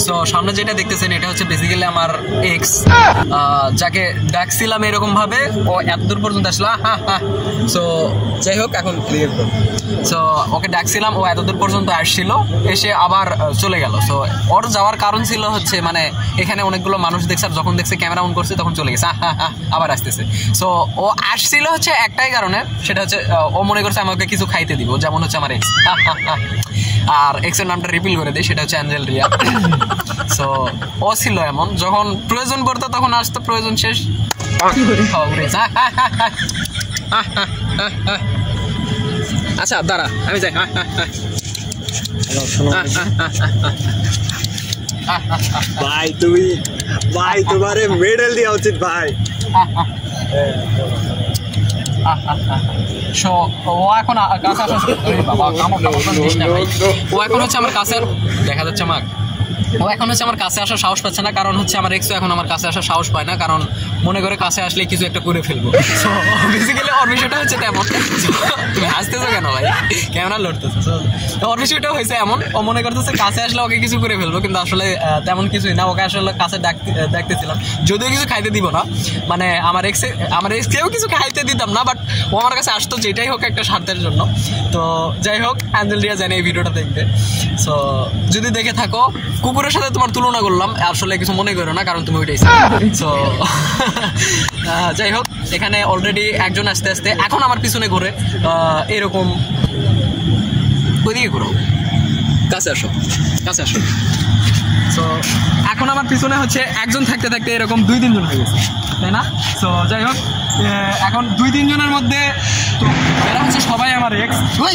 So সামনে যেটা দেখতেছেন এটা হচ্ছে বেসিক্যালি আমার এক্স, যাকে ডাকছিলাম এরকম ভাবে, ও এতদূর পর্যন্ত আসলো। সো যাই হোক, এখন ক্লিয়ার করব। সো ওকে ডাকছিলাম, ও এতদূর পর্যন্ত আসছিল, এসে আবার চলে গেল। সো ওর যাওয়ার কারণ ছিল হচ্ছে মানে এখানে অনেকগুলো মানুষ দেখছে, আর যখন দেখছে ক্যামেরা অন করছে তখন চলে গেছে, আবার আসতেছে। সো ও আসছিল হচ্ছে একটাই কারণে, সেটা হচ্ছে ও মনে করছে আমাকে কিছু খাইতে দিব, যেমন হচ্ছে আমার এক্স। আর এক্সের নামটা রিপিল করে দেয়, সেটা হচ্ছে অ্যাঞ্জেল রিয়া। সো ও ছিল এমন, যখন প্রয়োজন পড়তো তখন আসতো, প্রয়োজন শেষ আচ্ছা দাঁড়া আমি যাই। ভাই তুমি, ভাই তোমারে মেডেল দেওয়া উচিত ভাই। ও এখন কাছে আসা, ও এখন হচ্ছে আমার কাছে, দেখা যাচ্ছে আমাকে, ও এখন হচ্ছে আমার কাছে আসার সাহস পাচ্ছে না, কারণ হচ্ছে আমার এক্সও এখন আমার কাছে আসার সাহস পায় না, কারণ মনে করে কাছে আসলে কিছু একটা করে ফেলবো। সো বেসিক্যালি ওর বিষয়টা হচ্ছে তেমন। তুমি হাসতেছো কেন ভাই, ক্যামেরা লড়তেছো? ওর বিষয়টা হয়েছে এমন, ও মনে করতেছে কাছে আসলে ওকে কিছু করে ফেলবো, কিন্তু আসলে তেমন কিছুই না। ওকে আসলে কাছে ডাকতেছিলাম, যদিও কিছু খাইতে দিব না, মানে আমার এক্সকেও কিছু খাইতে দিতাম না, বাট ও আমার কাছে আসতো যেটাই হোক একটা স্বার্থের জন্য। তো যাই হোক, অ্যাঞ্জেল রিয়া জানে এই ভিডিওটা দেখবে। সো যদি দেখে থাকো, কুকুরের সাথে তোমার তুলনা করলাম, আসলে কিছু মনে করো না, কারণ তুমি ওইটাই। সো যাই হোক, এখানে অলরেডি একজন আস্তে আস্তে এখন আমার পিছনে ঘুরে, এরকম ওইদিকে ঘুরো, কাছে আসো, কাছে আসো। সো এখন আমার পিছনে হচ্ছে একজন থাকতে থাকতে এরকম 2-3 জন হয়ে গেছে, তাই না? সো যাই হোক, এখন 2-3 জনের মধ্যে তো এরা হচ্ছে সবাই আমার এক্স। ভাই